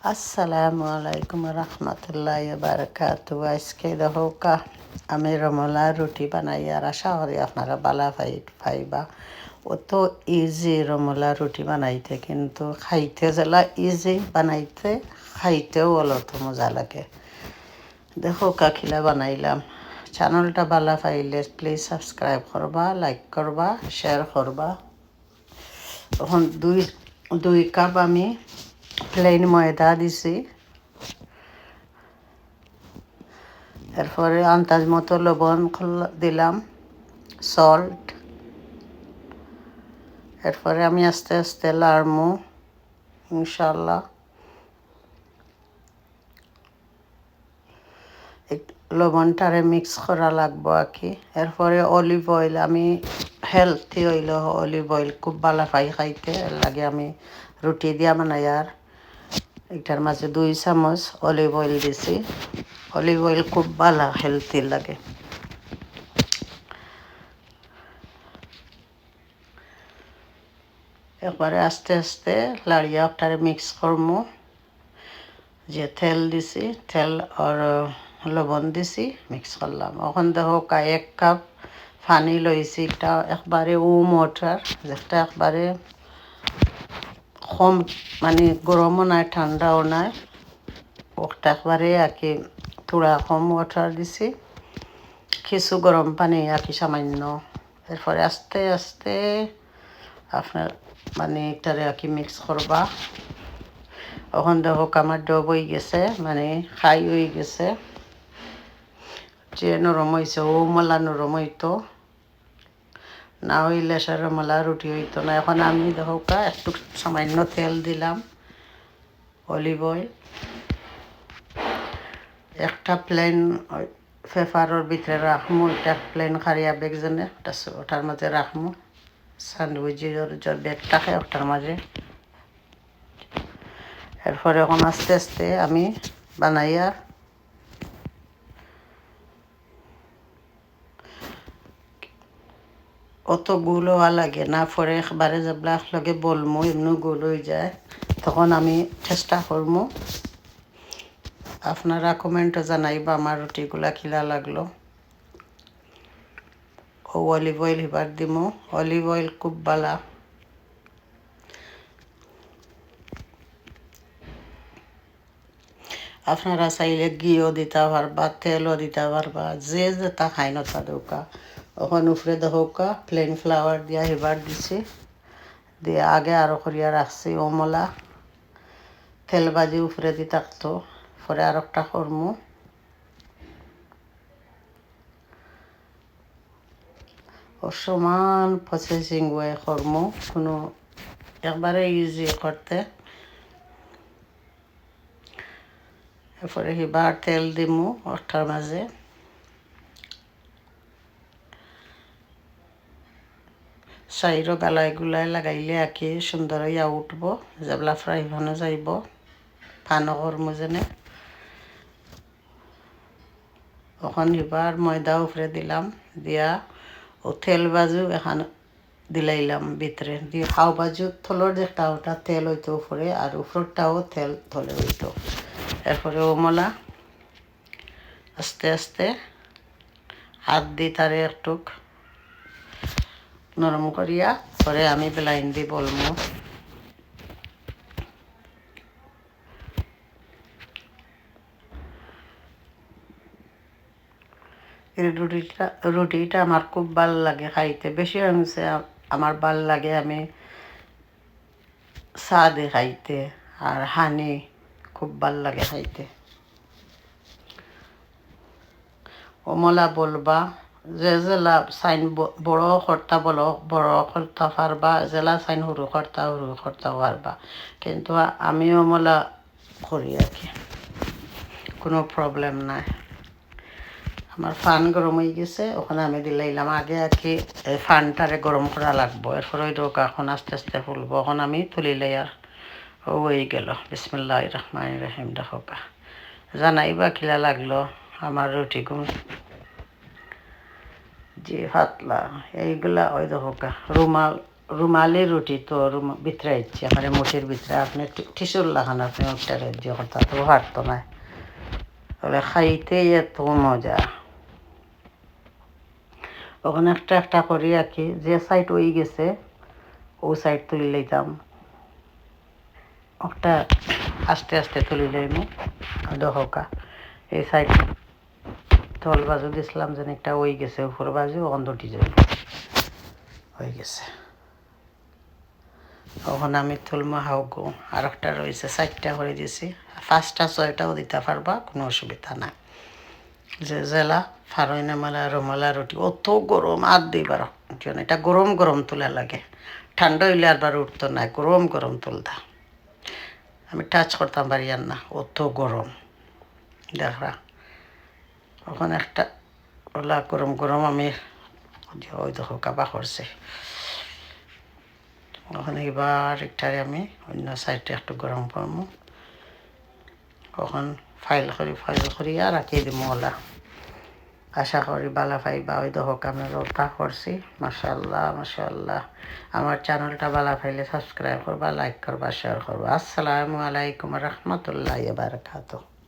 আসসালামু আলাইকুম রহমতুল্লাহ বারকাতু। আজকে দেখোকা আমি রমলা রুটি বানাই আর আশা করি আপনারা বালা ফাইবা। অত ইজি রমলা রুটি বানাইতে, কিন্তু খাইতে যেলা ইজি বানাইতে খাইতেও অলতো মজা লাগে। দেখো কাখিলা বানাইলাম। চ্যানেলটা বালা পাইলে প্লিজ সাবস্ক্রাইব করবা, লাইক করবা, শেয়ার করবা। এখন দুই কাপ আমি প্লেন ময়দা দিছি, এরপরে আন্দাজ মতো লবণ দিলাম, সল্ট। এরপরে আমি আস্তে আস্তে লাড়মু ইনশাল্লাহ। লবণটারে মিক্স করা লাগবো আর কি। এরপরে অলিভ অয়েল, আমি হেলথি অয়েল অলিভ অয়েল খুব ভালো পাই খাইতে, এর লাগে আমি রুটি দিয়া বানাই। আর এটার মাঝে 2 চামচ অলিভ অয়েল দিছি। অলিভ অয়েল খুব ভালো, হেলথি লাগে। একবারে আস্তে আস্তে লাড়িয়া ওটারে মিক্স করবো। যে তেল দিছি, তেল আর লবণ দিছি, মিক্স করলাম। এখন দেখো 1 কাপ পানি লইছি। এটা একবারে ওয়াটার, যেটা একবারে কম, মানে গরমও নাই ঠান্ডাও নাই, ওটা একবারে আর কি থোড়া কম ওয়াটার দিছি, কিছু গরম পানি আর কি সামান্য। এরপরে আস্তে আস্তে আপনার মানে এটারে আর কি মিক্স করবা। এখন দেখো আমার ডব হয়ে গেছে, মানে খাই হয়ে গেছে। যে নরম হয়েছে ও মলা নরম হইতো, না হইলে সে রমলা রুটি হইতো না। এখন আমি দেখো একটু সামান্য তেল দিলাম, অলিভ অয়েল। একটা প্লেন পেপারের ভিতরে রাখমু, এটা প্লেন খারিয়া ব্যাগ যেনে ওটার মাঝে রাখমু। স্যান্ডউইচের যে ব্যাগ থাকে ওটার মাঝে। এরপরে এখন আস্তে আস্তে আমি বানাই। আর অত গোল হওয়া লাগে না, পরে একবারে যেগুলা একলগে বলমু এমনি গোল হয়ে যায়। তখন আমি চেষ্টা করবো। আপনারা কমেন্টে জানাইবা আমার রুটিগুলা খিলা লাগলো। ও অলিভ অয়েল এবার দিমু, অলিভ অয়েল খুব ভালো। আপনারা চাইলে ঘিও দিতে পারবা, তেলও দিতে পারবা, যে যেটা খাই না তা দৌকা। ওখান উপরে দৌকা প্লেন ফ্লাওয়ার দিয়া এবার দিছি, দিয়ে আগে আরো করিয়া রাখছি ওমলা। তেল বাজি উপরে দি থাকতো, পরে আর একটা করমু। ও সমান প্রসেসিং ওয়ে করমু, কোনো একবারে ইজি করতে। এরপরে এবার তেল দিমু ওটার মাঝে। সাইডও গালায় গুলায় লাগাইলে আর কি সুন্দর হইয়া উঠবো, যেগুলা ফ্রাই প্যানে যাইব। পানও করমু যেনে। ওখান এবার ময়দা উপরে দিলাম, দিয়া ও তেল বাজু এখান দিলাইলাম ভিতরে দিয়ে। হাও বাজু থলোর যেটা ওটা তেল হইতো উপরে, আর উপরটাও তেল থলে হইতো। এরপরে ওমলা আস্তে আস্তে হাত দিয়ে তারে একটু নরম করিয়া পরে আমি বেলাইন দিয়ে বলবো। এই রুটিটা আমার খুব ভাল লাগে খাইতে। বেশি হচ্ছে আমার ভাল লাগে আমি চা দিয়ে খাইতে, আর হানি খুব ভাল লাগে খাইতে। ওমলা বলবা, যে জেলা চাইন বড় কর্তা বলো বড় কর্তা পারবা, জেলা চাইন সরু কর্তা পারবা। কিন্তু আমি ওমলা করি আর কি, কোনো প্রবলেম নাই। আমার ফান গরম হয়ে গেছে, ওখানে আমি দিলাইলাম। আগে আর কি ফানটারে গরম করা লাগবো, এরপর ওই ডোকা এখন আস্তে আস্তে ফুলবো। এখন আমি তুলিলাই আর ও হয়ে গেল। বিসমিল্লাহির রহমানির রহিম। দেখোকা জানাইবা কিলা লাগলো আমার রুটিগুলো। যে পাতলা এইগুলা ওই দেখোকা রুমাল রুমালি রুটি তো ভিতরে ইচ্ছে আমার মুঠির ভিতরে আপনি টিসুর লাগান আপনি ওটা রাজ্য করতে তো পারতো না বলে খাইতে এত মজা ওখানে একটা একটা করি আর কি যে সাইড ওই গেছে ও সাইড তুলি লইতাম একটা আস্তে আস্তে তুলি লইমু দহকা এই সাইড তল বাজু দিছিলাম যেন একটা ওই গেছে উপর বাজু অন্ধটি যাই হয়ে গেছে তখন আমি তুলমা হাওগো আর একটা রয়েছে 4টা করে দিয়েছি 5টা 6টাও দিতে পারবা কোনো অসুবিধা নাই যে জেলা ফারইনা মালা রুমালা রুটি অত গরম আর দিবার জন্য এটা গরম গরম তোলা লাগে ঠান্ডা হইলে আরবার উঠতো না গরম গরম তুলতা আমি টাচ করতাম পারি আর না অত গরম দেখরা ওখানে একটা ওলা গরম গরম আমি ওই দেখো কাবা করছে ওখানে এবার একটারে আমি অন্য সাইডে একটু গরম পাবো ওখান ফাইল করি আর রাখি দিব ওলা আশা করি বালা পাইবা ওই দেখো আমি রোটা করছি মাশাআল্লাহ মাশাআল্লাহ আমার চ্যানেলটা বালা পাইলে সাবস্ক্রাইব করবা লাইক করবা শেয়ার করবা আসসালামু আলাইকুম রহমতুল্লাহ বারাকাতুহু